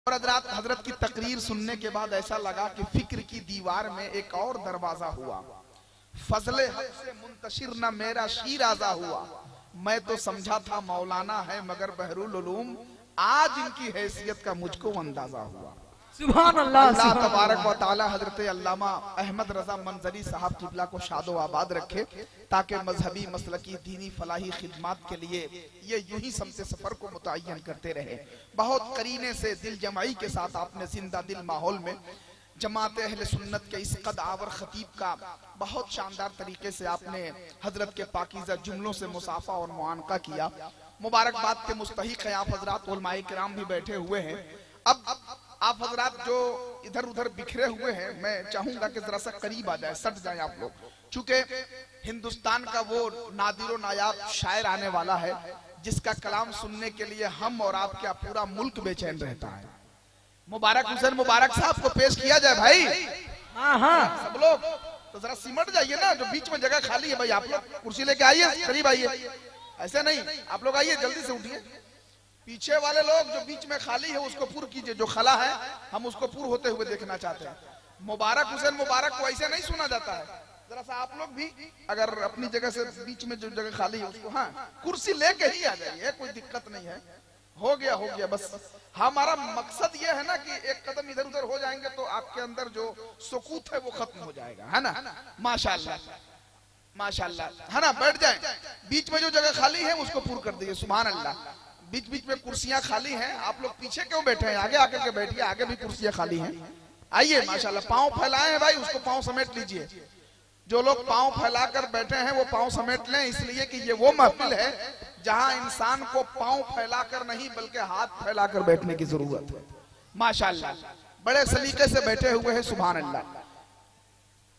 और हजरत की तकरीर सुनने के बाद ऐसा लगा कि फिक्र की दीवार में एक और दरवाजा हुआ। फजले हक से मुंतशिर न मेरा शीराजा हुआ। मैं तो समझा था मौलाना है मगर बहरुल उलूम, आज इनकी हैसियत का मुझको अंदाजा हुआ। सुभान अल्लाह। अल्लाह तबारक व तआला हजरत अल्लामा अहमद रजा मंजरी साहब किबला को शादो आबाद रखे, ताकि मजहबी मसलकी दीनी फलाही खिदमात के लिए ये यूं ही समते सफर को मुतय्यन करते रहे। बहुत करीने से दिल जमाई के साथ आपने जिंदा दिल माहौल में जमात अहले सुन्नत के इस कद आवर खतीब का बहुत शानदार तरीके से आपने हजरत के पाकीज़ा जुमलों से मुसाफा और मुआनका किया। मुबारकबाद के मुस्तहिक है आप हजरात, उलमाए किराम भी बैठे हुए हैं। अब आप हजरात जो इधर उधर बिखरे हुए हैं, मैं चाहूंगा कि जरा सा करीब आ जाए, सट जाए आप लोग, चूंकि हिंदुस्तान का वो नादिरो नायाब शायर आने वाला है जिसका कलाम सुनने के लिए हम और आपका पूरा मुल्क बेचैन रहता है। मुबारक हुसैन मुबारक साहब को पेश किया जाए भाई। हाँ हाँ, सब लोग तो जरा सिमट जाइए ना, जो बीच में जगह खाली है भाई आप लोग कुर्सी लेके आइए, करीब आइए। ऐसे नहीं, आप लोग आइए, जल्दी से उठिए। पीछे वाले लोग जो बीच में खाली है उसको पूर कीजिए, जो खला है हम उसको पूर होते हुए देखना चाहते हैं। मुबारक हुसैन मुबारक को ऐसे नहीं सुना जाता है। जरा सा आप लोग भी अगर अपनी जगह से बीच में जो जगह खाली है उसको, हाँ, कुर्सी लेके ही आ जाइए, कोई दिक्कत नहीं है। हो गया बस। हमारा मकसद ये है ना कि एक कदम इधर उधर हो जाएंगे तो आपके अंदर जो सुकूत है वो खत्म हो जाएगा, है ना। माशाल्लाह माशाल्लाह, है ना। बैठ जाए, बीच में जो जगह खाली है उसको पूर कर दीजिए। सुभान अल्लाह। बीच बीच में कुर्सियां खाली हैं, आप लोग पीछे क्यों बैठे हैं? आगे आके के बैठिए, आगे भी कुर्सियां खाली हैं। आइए माशाल्लाह, पांव फैलाए हैं भाई, उसको पांव समेट लीजिए। जो लोग पांव फैलाकर बैठे हैं वो पांव समेट लें, इसलिए कि ये वो महफिल है जहां इंसान को पांव फैलाकर नहीं बल्कि हाथ फैलाकर बैठने की जरूरत है। माशाल्लाह, बड़े सलीके से बैठे हुए हैं। सुभान अल्लाह।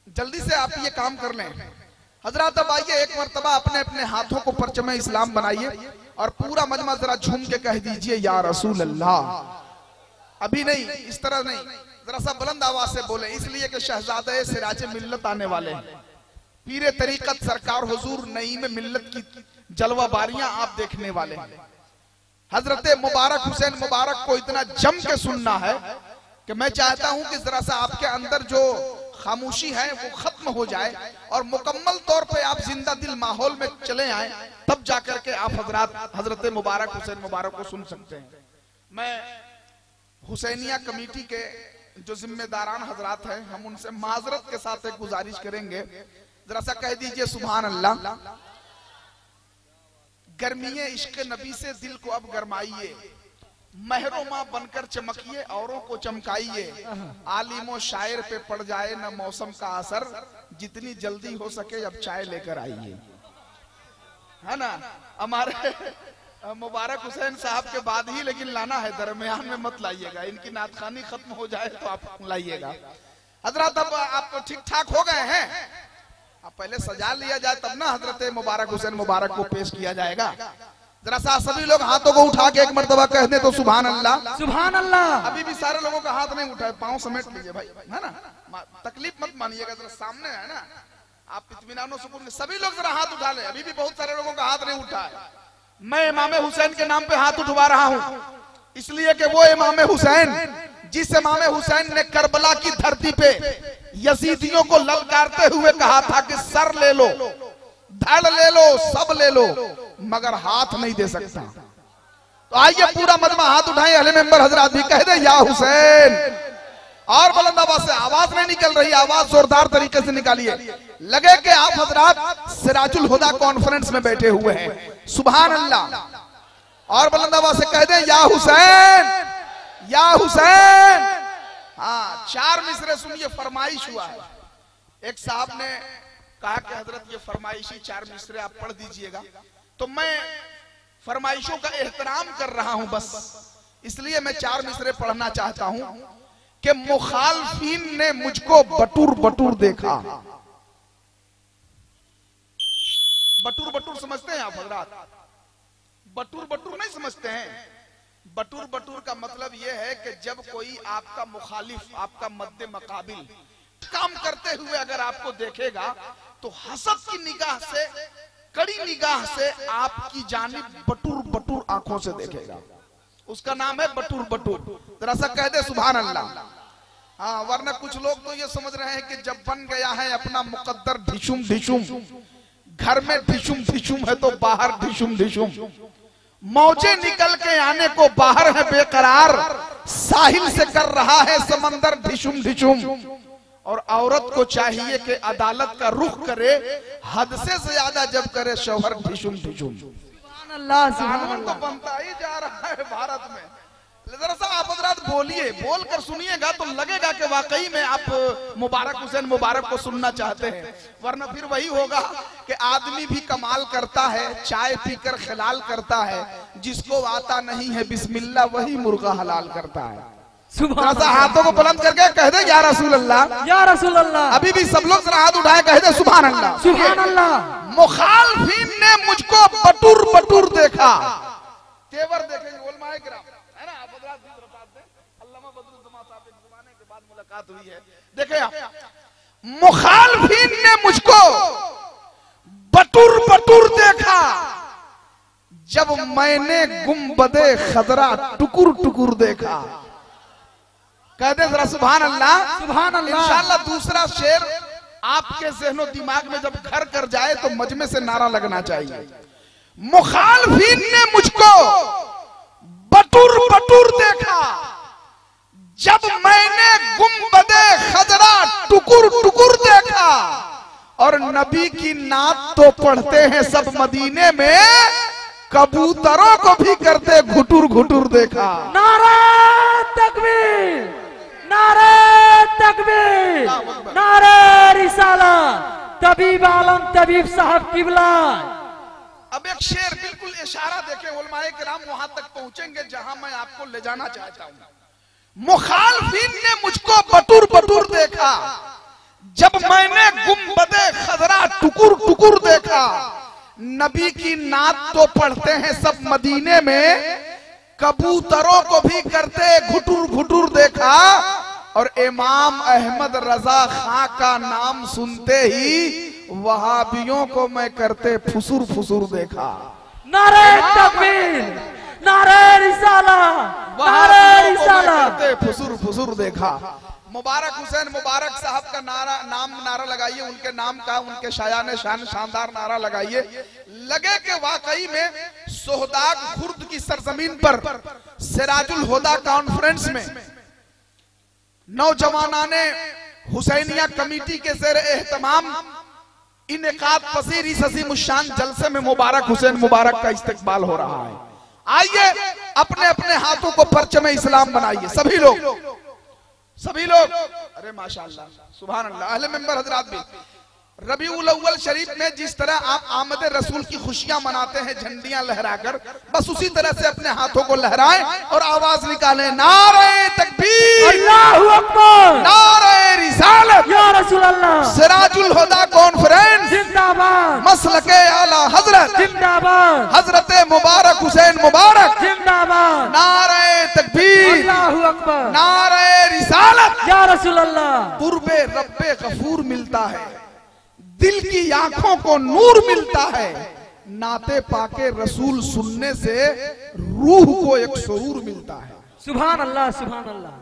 जल्दी से आप ये काम कर लें हजरात। अब आइए, एक मर्तबा अपने अपने हाथों को परचमे इस्लाम बनाइए और पूरा मजमा जरा झूम के कह दीजिए या रसूल अल्लाह। अभी नहीं, इस तरह नहीं, जरा सा बुलंद आवाज से बोले, इसलिए कि शहजादे सिराज मिल्लत आने वाले हैं। पीरे तरीकत सरकार हुजूर नईम मिल्लत की जलवा बारियां आप देखने वाले हैं। हजरत मुबारक हुसैन मुबारक को इतना जम के सुनना है कि मैं चाहता हूं कि जरा सा आपके अंदर जो खामोशी है वो खत्म हो जाए और मुकम्मल तौर पे आप जिंदा दिल माहौल में चले आए, तब जाकर के आप हजरत मुबारक हुसैन मुबारक को सुन सकते हैं। मैं हुसैनिया कमेटी के जो जिम्मेदारान हजरात हैं, हम उनसे माजरत के साथ एक गुजारिश करेंगे, जरा सा कह दीजिए सुभान अल्लाह। गर्मीए इश्क नबी से दिल को अब गरमाइए, महरोमा बनकर चमकिए औरों को चमकाइए। आलिमो शायर पे पड़ जाए न मौसम का असर, जितनी जल्दी हो सके अब चाय लेकर आइए, है ना। हमारे मुबारक हुसैन साहब के बाद ही लेकिन लाना है, दरमियान में मत लाइएगा। इनकी नातखानी खत्म हो जाए तो आप लाइएगा। हजरत अब आप ठीक ठाक हो गए हैं, अब पहले सजा लिया जाए तब ना हजरत मुबारक हुसैन मुबारक को पेश किया जाएगा। जरा सा सभी लोग हाथों को उठा के एक मर्तबा कह दे तो सुभान अल्लाह सुभान अल्लाह। अभी भी सारे लोगों का हाथ नहीं उठाए, पांव समेट लीजिए भाई, है ना। तकलीफ मत मानिएगा, जरा सामने है ना, आप इत्मीनान सुकून, सभी लोग जरा हाथ उठा ले। अभी भी बहुत सारे लोगों का हाथ नहीं उठा है। मैं इमाम हुसैन के नाम पे हाथ उठवा रहा हूं, इसलिए कि वो इमाम हुसैन जिस इमाम हुसैन ने करबला की धरती पे यजीदियों को ललकारते हुए कहा था कि सर ले लो, धड़ ले लो, सब ले लो, मगर हाथ नहीं दे सकता। तो आइए पूरा मजमा हाथ उठाएं, अहले मेंबर हजरात भी कह दे या हुसैन। और बुलंद आवाज से, आवाज नहीं निकल रही, आवाज जोरदार तरीके से निकालिए, लगे कि आप हजरात सिराजुल हुदा कॉन्फ्रेंस में बैठे हुए हैं। सुभान अल्लाह। और बुलंद आवाज से कह दे या हुसैन या हुसैन। हाँ, 4 मिसरे सुनिए, फरमाइश हुआ है। एक साहब ने कहा कि हजरत ये फरमाइशी 4 मिसरे आप पढ़ दीजिएगा, तो मैं फरमाइशों का एहतराम कर रहा हूं, बस इसलिए मैं 4 मिसरे पढ़ना चाहता हूं कि मुखालफीन ने मुझको बटूर बटूर देखा। बटूर बटूर समझते हैं आप हजरात? बटूर बटूर नहीं समझते हैं? बटूर बटूर का मतलब यह है कि जब कोई आपका मुखालिफ, आपका मद्दे मकाबिल काम करते हुए अगर आपको देखेगा तो हसद की निगाह से, कड़ी निगाह से आपकी जानिब बटूर बटूर आंखों से देखेगा। उसका नाम है बटूर बटूर। जरा सा कह दे सुभान अल्लाह। हाँ, वरना कुछ लोग तो ये समझ रहे हैं कि जब बन गया है अपना मुकद्दर ढिशुम ढिशुम, घर में ढिशुम ढिशुम है तो बाहर ढिशुम ढिशुम, मौजे निकल के आने को बाहर है बेकरार, साहिल से कर रहा है समंदर ढिशुम ढिशुम। और औरत को चाहिए कि अदालत का रुख करे, हद से ज्यादा जब करे शौहर ढिशुम ढिशुम। सुभान अल्लाह, सुभान कानून तो अल्लाह। बनता ही जा रहा है भारत में। जरा सा आप हजरात बोलिए, बोल कर सुनिएगा तो लगेगा कि वाकई में आप मुबारक हुसैन मुबारक को सुनना चाहते हैं, वरना फिर वही होगा कि आदमी भी कमाल करता है, चाय पीकर खिलाल करता है, जिसको आता नहीं है बिस्मिल्लाह वही मुर्गा हलाल करता है। सुभान सा हाथों को बुलंद करके कह दे या रसूल अल्लाह। या रसूल अल्लाह। अभी भी सब लोग हाथ उठाए कह दे सुभान अल्लाह। सुभान अल्लाह। मुखालफीन ने मुझको बटूर बटूर देखा। तेवर देखेंगे उलमाए किराम, है ना, आप हज़रात भी बताते हैं, अल्लामा बदरुद्दोमा साहब एक ज़माने के बाद मुलाकात हुई है। देखें आप, मुखालफीन ने मुझको बटूर बटूर देखा जब मैंने गुंबदे खजरा टुकुर टुकुर देखा। कहते जरा सुभान अल्लाह। सुभान अल्लाह। इंशाअल्लाह दूसरा शेर आपके ज़हनो दिमाग में जब घर कर जाए तो मजमे से नारा लगना चाहिए। मुखालफीन ने मुझको बटूर बटूर देखा जब मैंने गुंबदे खजरा टुकुर टुकुर देखा, और नबी की नात तो पढ़ते हैं सब मदीने में, कबूतरों को भी करते घुटुर घुटुर देखा। नारे तकबीर, नारे तकबीर, नारे रिसाला, तबीब आलम तबीब साहब किबला। अब एक शेर बिल्कुल इशारा देके उलमाए किराम वहां तक पहुंचेंगे जहां मैं आपको ले जाना चाहता हूं। मुखालफीन ने मुझको बटूर बटूर देखा जब मैंने गुंबदे खजरा टुकुर टुकुर देखा, नबी की नात तो पढ़ते हैं सब मदीने में, कबूतरों को भी करते घुटुर घुटुर देखा, और इमाम अहमद रजा खां का नाम सुनते ही वहाबियों को मैं करते फुसुर फुसुर देखा। नारे तकबीर, नारे रिसाला, नारे रिसाला, करते फुसुर फुसुर देखा। मुबारक हुसैन मुबारक साहब का नारा लगाइए, उनके नाम का, उनके शायान शान शानदार नारा लगाइए। लगे कि वाकई में सोहदाग खुर्द की सरजमीन पर सिराजुल हुदा कॉन्फ्रेंस में नौजवानाने हुसैनिया कमेटी के ज़ेर एहतमाम इनेकाद पसीर इस अज़ीमुश्शान जलसे में मुबारक हुसैन मुबारक का इस्तकबाल हो रहा है। आइए अपने अपने हाथों को परचम इस्लाम बनाइए सभी लोग, सभी लोग। अरे माशाअल्लाह, सुभान अल्लाह। अहले मेंबर हजरात भी रबीउल अव्वल शरीफ में जिस तरह आप आमद रसूल की खुशियां मनाते हैं झंडियां लहराकर, बस उसी तरह से अपने हाथों को लहराएं और आवाज निकालें, नारे तकबीर, अल्लाहु अकबर, नारे रिसालत, या रसूल अल्लाह, सिराजुल हुदा कॉन्फ्रेंस जिंदाबाद, मसलके आला हजरत जिंदाबाद, हजरत मुबारक हुसैन मुबारक, जिंदाबाद, नारे तकबीर, अल्लाहु अकबर, नारे रिसालत। या रसूल अल्लाह। कुर्बे रब्बे गफूर मिलता है, दिल की आंखों को नूर मिलता है, नाते पाके रसूल सुनने से रूह को एक सुरूर मिलता है। सुभान अल्लाह, सुभान अल्लाह।